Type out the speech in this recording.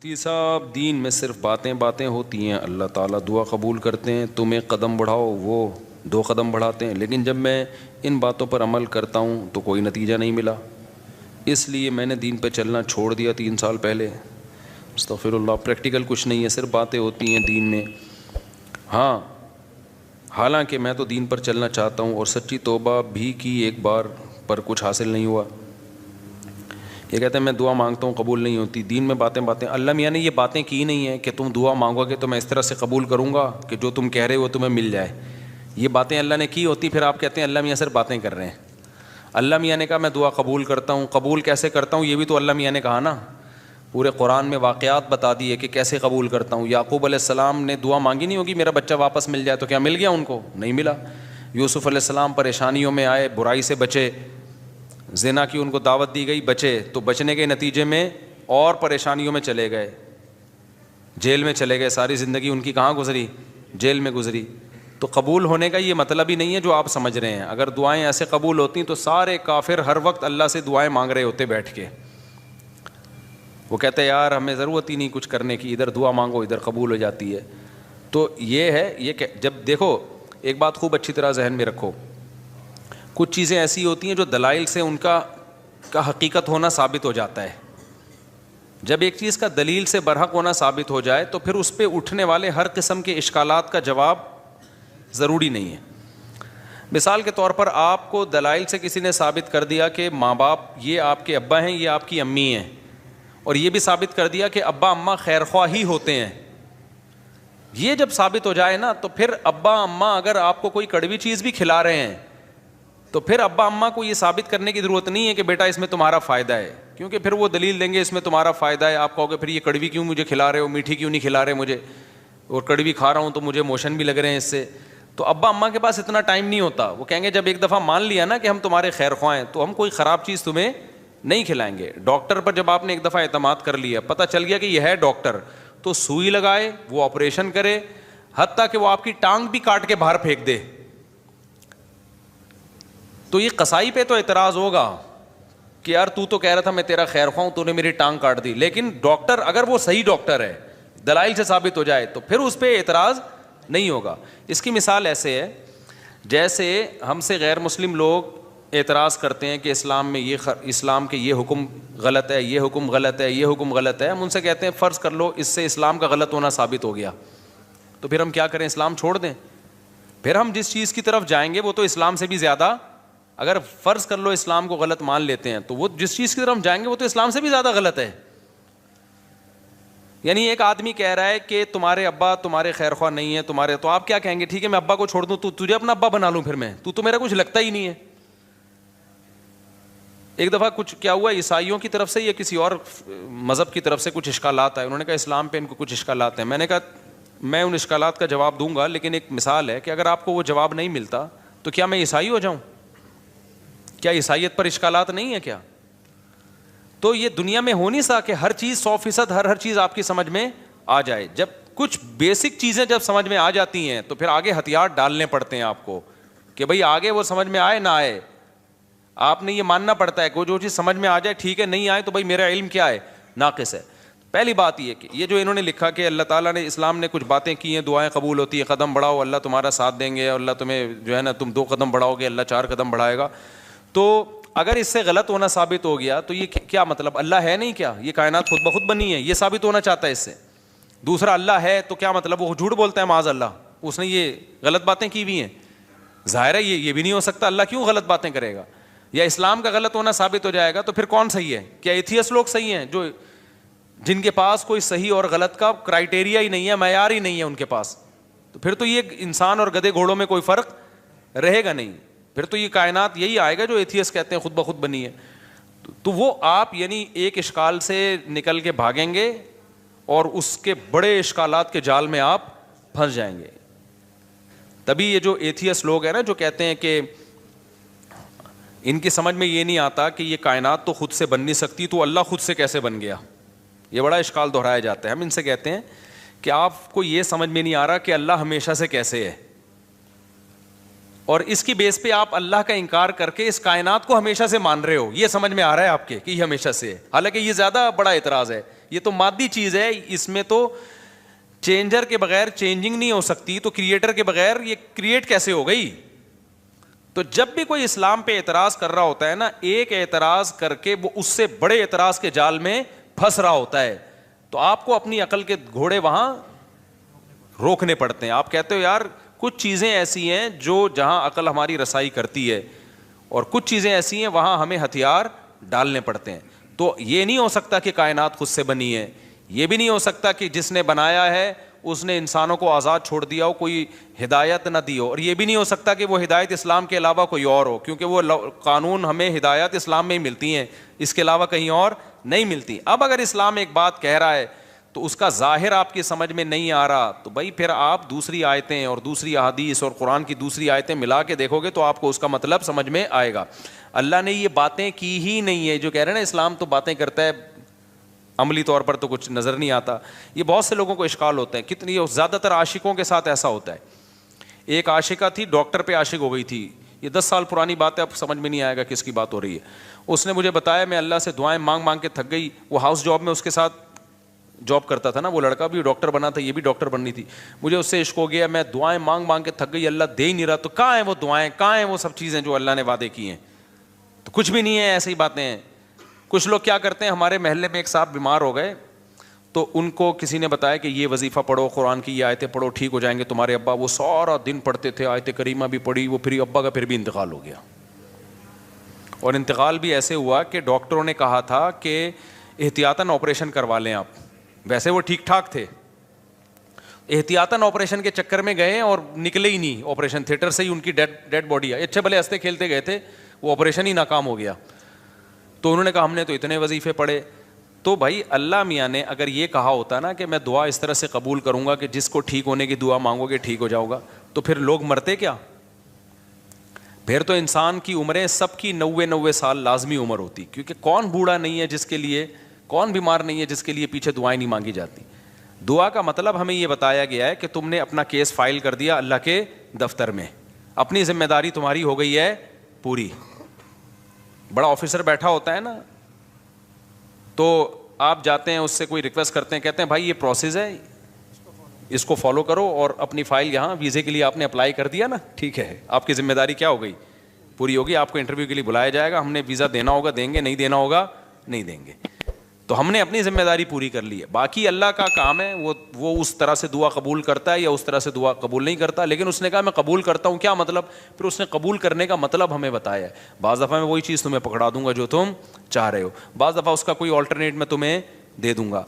مفتی صاحب دین میں صرف باتیں باتیں ہوتی ہیں، اللہ تعالیٰ دعا قبول کرتے ہیں، تم ایک قدم بڑھاؤ وہ 2 قدم بڑھاتے ہیں، لیکن جب میں ان باتوں پر عمل کرتا ہوں تو کوئی نتیجہ نہیں ملا، اس لیے میں نے دین پہ چلنا چھوڑ دیا 3 سال پہلے۔ استغفر اللہ، پریکٹیکل کچھ نہیں ہے، صرف باتیں ہوتی ہیں دین میں۔ ہاں، حالانکہ میں تو دین پر چلنا چاہتا ہوں اور سچی توبہ بھی کی ایک بار پر کچھ حاصل نہیں ہوا۔ یہ کہتے ہیں میں دعا مانگتا ہوں قبول نہیں ہوتی، دین میں باتیں باتیں۔ اللہ میاں نے یہ باتیں کی نہیں ہیں کہ تم دعا مانگو گے تو میں اس طرح سے قبول کروں گا کہ جو تم کہہ رہے ہو تمہیں مل جائے۔ یہ باتیں اللہ نے کی ہوتی، پھر آپ کہتے ہیں اللہ میاں صرف باتیں کر رہے ہیں۔ اللہ میاں نے کہا میں دعا قبول کرتا ہوں، قبول کیسے کرتا ہوں یہ بھی تو اللہ میاں نے کہا نا، پورے قرآن میں واقعات بتا دیے کہ کیسے قبول کرتا ہوں۔ یعقوب علیہ السلام نے دعا مانگی نہیں ہوگی میرا بچہ واپس مل جائے، تو کیا مل گیا ان کو؟ نہیں ملا۔ یوسف علیہ السلام پریشانیوں میں آئے، برائی سے بچے، زنا کی ان کو دعوت دی گئی، بچے، تو بچنے کے نتیجے میں اور پریشانیوں میں چلے گئے، جیل میں چلے گئے، ساری زندگی ان کی کہاں گزری؟ جیل میں گزری۔ تو قبول ہونے کا یہ مطلب ہی نہیں ہے جو آپ سمجھ رہے ہیں۔ اگر دعائیں ایسے قبول ہوتی تو سارے کافر ہر وقت اللہ سے دعائیں مانگ رہے ہوتے بیٹھ کے، وہ کہتے ہیں یار ہمیں ضرورت ہی نہیں کچھ کرنے کی، ادھر دعا مانگو ادھر قبول ہو جاتی ہے۔ تو یہ ہے، یہ کہ جب دیکھو ایک بات خوب اچھی طرح ذہن میں رکھو، کچھ چیزیں ایسی ہوتی ہیں جو دلائل سے ان کا حقیقت ہونا ثابت ہو جاتا ہے۔ جب ایک چیز کا دلیل سے برحق ہونا ثابت ہو جائے تو پھر اس پہ اٹھنے والے ہر قسم کے اشکالات کا جواب ضروری نہیں ہے۔ مثال کے طور پر آپ کو دلائل سے کسی نے ثابت کر دیا کہ ماں باپ یہ آپ کے ابا ہیں یہ آپ کی امی ہیں، اور یہ بھی ثابت کر دیا کہ ابا اماں خیر خواہ ہی ہوتے ہیں، یہ جب ثابت ہو جائے نا تو پھر ابا اماں اگر آپ کو کوئی کڑوی چیز بھی کھلا رہے ہیں تو پھر ابا اماں کو یہ ثابت کرنے کی ضرورت نہیں ہے کہ بیٹا اس میں تمہارا فائدہ ہے، کیونکہ پھر وہ دلیل دیں گے اس میں تمہارا فائدہ ہے۔ آپ کہو گے پھر یہ کڑوی کیوں مجھے کھلا رہے ہو، میٹھی کیوں نہیں کھلا رہے مجھے، اور کڑوی کھا رہا ہوں تو مجھے موشن بھی لگ رہے ہیں اس سے۔ تو ابا اماں کے پاس اتنا ٹائم نہیں ہوتا، وہ کہیں گے جب ایک دفعہ مان لیا نا کہ ہم تمہارے خیر خواہ ہیں تو ہم کوئی خراب چیز تمہیں نہیں کھلائیں گے۔ ڈاکٹر پر جب آپ نے ایک دفعہ اعتماد کر لیا، پتہ چل گیا کہ یہ ہے ڈاکٹر، تو سوئی لگائے، وہ آپریشن کرے، حتیٰ کہ وہ آپ کی ٹانگ بھی کاٹ کے باہر پھینک دے، تو یہ قصائی پہ تو اعتراض ہوگا کہ یار تو کہہ رہا تھا میں تیرا خیر خواہ ہوں، تو نے میری ٹانگ کاٹ دی۔ لیکن ڈاکٹر اگر وہ صحیح ڈاکٹر ہے، دلائل سے ثابت ہو جائے تو پھر اس پہ اعتراض نہیں ہوگا۔ اس کی مثال ایسے ہے جیسے ہم سے غیر مسلم لوگ اعتراض کرتے ہیں کہ اسلام میں اسلام کے یہ حکم غلط ہے، یہ حکم غلط ہے، یہ حکم غلط ہے۔ ہم ان سے کہتے ہیں فرض کر لو اس سے اسلام کا غلط ہونا ثابت ہو گیا، تو پھر ہم کیا کریں؟ اسلام چھوڑ دیں؟ پھر ہم جس چیز کی طرف جائیں گے وہ تو اسلام سے بھی زیادہ، اگر فرض کر لو اسلام کو غلط مان لیتے ہیں تو وہ جس چیز کی طرف جائیں گے وہ تو اسلام سے بھی زیادہ غلط ہے۔ یعنی ایک آدمی کہہ رہا ہے کہ تمہارے ابا تمہارے خیر خواہ نہیں ہے تمہارے، تو آپ کیا کہیں گے؟ ٹھیک ہے میں ابا کو چھوڑ دوں، تو تجھے اپنا ابا بنا لوں، پھر میں تو میرا کچھ لگتا ہی نہیں ہے۔ ایک دفعہ کچھ کیا ہوا، عیسائیوں کی طرف سے یا کسی اور مذہب کی طرف سے کچھ اشکالات آئے، انہوں نے کہا اسلام پہ ان کو کچھ اشکالات ہیں۔ میں نے کہا میں ان اشکالات کا جواب دوں گا، لیکن ایک مثال ہے کہ اگر آپ کو وہ جواب نہیں ملتا تو کیا میں عیسائی ہو جاؤں؟ کیا عیسائیت پر اشکالات نہیں ہے کیا؟ تو یہ دنیا میں ہو نہیں سکتا کہ ہر چیز 100% ہر چیز آپ کی سمجھ میں آ جائے۔ جب کچھ بیسک چیزیں جب سمجھ میں آ جاتی ہیں تو پھر آگے ہتھیار ڈالنے پڑتے ہیں آپ کو کہ بھئی آگے وہ سمجھ میں آئے نہ آئے، آپ نے یہ ماننا پڑتا ہے کہ جو چیز سمجھ میں آ جائے ٹھیک ہے، نہیں آئے تو بھئی میرا علم کیا ہے؟ ناقص ہے۔ پہلی بات یہ کہ یہ جو انہوں نے لکھا کہ اللہ تعالیٰ نے اسلام نے کچھ باتیں کی ہیں، دعائیں قبول ہوتی ہیں، قدم بڑھاؤ اللہ تمہارا ساتھ دیں گے، اور اللہ تمہیں جو ہے نا تم 2 قدم بڑھاؤ گے اللہ 4 قدم بڑھائے گا، تو اگر اس سے غلط ہونا ثابت ہو گیا تو یہ کیا مطلب؟ اللہ ہے نہیں کیا؟ یہ کائنات خود بخود بنی ہے، یہ ثابت ہونا چاہتا ہے اس سے۔ دوسرا اللہ ہے تو کیا مطلب؟ وہ جھوٹ بولتا ہے معاذ اللہ، اس نے یہ غلط باتیں کی ہوئی ہیں۔ ظاہر ہے یہ بھی نہیں ہو سکتا، اللہ کیوں غلط باتیں کرے گا؟ یا اسلام کا غلط ہونا ثابت ہو جائے گا تو پھر کون صحیح ہے؟ کیا ایتھیسٹ لوگ صحیح ہیں جن کے پاس کوئی صحیح اور غلط کا کرائٹیریا ہی نہیں ہے، معیار ہی نہیں ہے ان کے پاس؟ تو پھر تو یہ انسان اور گدھے گھوڑوں میں کوئی فرق رہے گا نہیں، پھر تو یہ کائنات یہی آئے گا جو ایتھیسٹ کہتے ہیں خود بخود بنی ہے۔ تو وہ آپ یعنی ایک اشکال سے نکل کے بھاگیں گے اور اس کے بڑے اشکالات کے جال میں آپ پھنس جائیں گے۔ تبھی یہ جو ایتھیسٹ لوگ ہیں نا جو کہتے ہیں کہ ان کی سمجھ میں یہ نہیں آتا کہ یہ کائنات تو خود سے بن نہیں سکتی تو اللہ خود سے کیسے بن گیا، یہ بڑا اشکال دہرایا جاتا ہے۔ ہم ان سے کہتے ہیں کہ آپ کو یہ سمجھ میں نہیں آ رہا کہ اللہ ہمیشہ سے کیسے ہے، اور اس کی بیس پہ آپ اللہ کا انکار کر کے اس کائنات کو ہمیشہ سے مان رہے ہو، یہ سمجھ میں آ رہا ہے آپ کے کہ یہ ہمیشہ سے ہے، حالانکہ یہ زیادہ بڑا اعتراض ہے یہ تو مادی چیز ہے, اس میں تو چینجر کے بغیر چینجنگ نہیں ہو سکتی, تو کریٹر کے بغیر یہ کریٹ کیسے ہو گئی؟ تو جب بھی کوئی اسلام پہ اعتراض کر رہا ہوتا ہے نا, ایک اعتراض کر کے وہ اس سے بڑے اعتراض کے جال میں پھنس رہا ہوتا ہے, تو آپ کو اپنی عقل کے گھوڑے وہاں روکنے پڑتے ہیں. آپ کہتے ہو یار کچھ چیزیں ایسی ہیں جو جہاں عقل ہماری رسائی کرتی ہے, اور کچھ چیزیں ایسی ہیں وہاں ہمیں ہتھیار ڈالنے پڑتے ہیں. تو یہ نہیں ہو سکتا کہ کائنات خود سے بنی ہے, یہ بھی نہیں ہو سکتا کہ جس نے بنایا ہے اس نے انسانوں کو آزاد چھوڑ دیا ہو, کوئی ہدایت نہ دی ہو, اور یہ بھی نہیں ہو سکتا کہ وہ ہدایت اسلام کے علاوہ کوئی اور ہو, کیونکہ وہ قانون ہمیں ہدایت اسلام میں ہی ملتی ہیں, اس کے علاوہ کہیں اور نہیں ملتی. اب اگر اسلام ایک بات کہہ رہا ہے تو اس کا ظاہر آپ کی سمجھ میں نہیں آ رہا, تو بھائی پھر آپ دوسری آیتیں اور دوسری احادیث اور قرآن کی دوسری آیتیں ملا کے دیکھو گے تو آپ کو اس کا مطلب سمجھ میں آئے گا. اللہ نے یہ باتیں کی ہی نہیں ہے. جو کہہ رہے ہیں نا اسلام تو باتیں کرتا ہے, عملی طور پر تو کچھ نظر نہیں آتا, یہ بہت سے لوگوں کو اشکال ہوتا ہے. کتنی زیادہ تر عاشقوں کے ساتھ ایسا ہوتا ہے. ایک عاشقہ تھی, ڈاکٹر پہ عاشق ہو گئی تھی, یہ 10 سال پرانی بات ہے, اب سمجھ میں نہیں آئے گا کس کی بات ہو رہی ہے. اس نے مجھے بتایا, میں اللہ سے دعائیں مانگ مانگ کے تھک گئی. وہ ہاؤس جاب میں اس کے ساتھ جاب کرتا تھا نا, وہ لڑکا بھی ڈاکٹر بنا تھا, یہ بھی ڈاکٹر بننی تھی. مجھے اس سے عشق ہو گیا, میں دعائیں مانگ مانگ کے تھک گئی, اللہ دے ہی نہیں رہا. تو کہاں ہیں وہ دعائیں, کہاں ہیں وہ سب چیزیں جو اللہ نے وعدے کی ہیں؟ تو کچھ بھی نہیں ہے, ایسی ہی باتیں ہیں. کچھ لوگ کیا کرتے ہیں, ہمارے محلے میں ایک صاحب بیمار ہو گئے, تو ان کو کسی نے بتایا کہ یہ وظیفہ پڑھو, قرآن کی یہ آیتیں پڑھو, ٹھیک ہو جائیں گے تمہارے ابا. وہ سارا دن پڑھتے تھے, آیت کریمہ بھی پڑھی, وہ پھر ابا کا پھر بھی انتقال ہو گیا. اور انتقال بھی ایسے ہوا کہ ڈاکٹروں نے کہا تھا کہ احتیاطاً آپریشن کروا لیں آپ. ویسے وہ ٹھیک ٹھاک تھے, احتیاطاً آپریشن کے چکر میں گئے اور نکلے ہی نہیں آپریشن تھیٹر سے ہی, ان کی ڈیڈ باڈی ہے. اچھے بھلے ہنستے کھیلتے گئے تھے, وہ آپریشن ہی ناکام ہو گیا. تو انہوں نے کہا ہم نے تو اتنے وظیفے پڑھے. تو بھائی اللہ میاں نے اگر یہ کہا ہوتا نا کہ میں دعا اس طرح سے قبول کروں گا کہ جس کو ٹھیک ہونے کی دعا مانگو گے ٹھیک ہو جاؤ گا, تو پھر لوگ مرتے کیا؟ پھر تو انسان کی عمریں سب کی 90 سال لازمی عمر ہوتی, کیونکہ کون بوڑھا نہیں ہے جس کے لیے, کون بیمار نہیں ہے جس کے لیے پیچھے دعائیں نہیں مانگی جاتی. دعا کا مطلب ہمیں یہ بتایا گیا ہے کہ تم نے اپنا کیس فائل کر دیا اللہ کے دفتر میں, اپنی ذمہ داری تمہاری ہو گئی ہے پوری. بڑا آفیسر بیٹھا ہوتا ہے نا, تو آپ جاتے ہیں اس سے کوئی ریکویسٹ کرتے ہیں, کہتے ہیں بھائی یہ پروسیس ہے, اس کو فالو کرو, اور اپنی فائل یہاں ویزے کے لیے آپ نے اپلائی کر دیا نا, ٹھیک ہے, آپ کی ذمہ داری کیا ہو گئی, پوری ہوگی. آپ کو انٹرویو کے لیے بلایا جائے گا, ہم نے ویزا دینا ہوگا دیں گے, نہیں دینا ہوگا نہیں دیں گے. تو ہم نے اپنی ذمہ داری پوری کر لی ہے. باقی اللہ کا کام ہے, وہ اس طرح سے دعا قبول کرتا ہے یا اس طرح سے دعا قبول نہیں کرتا. لیکن اس نے کہا میں قبول کرتا ہوں, کیا مطلب؟ پھر اس نے قبول کرنے کا مطلب ہمیں بتایا ہے. بعض دفعہ میں وہی چیز تمہیں پکڑا دوں گا جو تم چاہ رہے ہو, بعض دفعہ اس کا کوئی آلٹرنیٹ میں تمہیں دے دوں گا.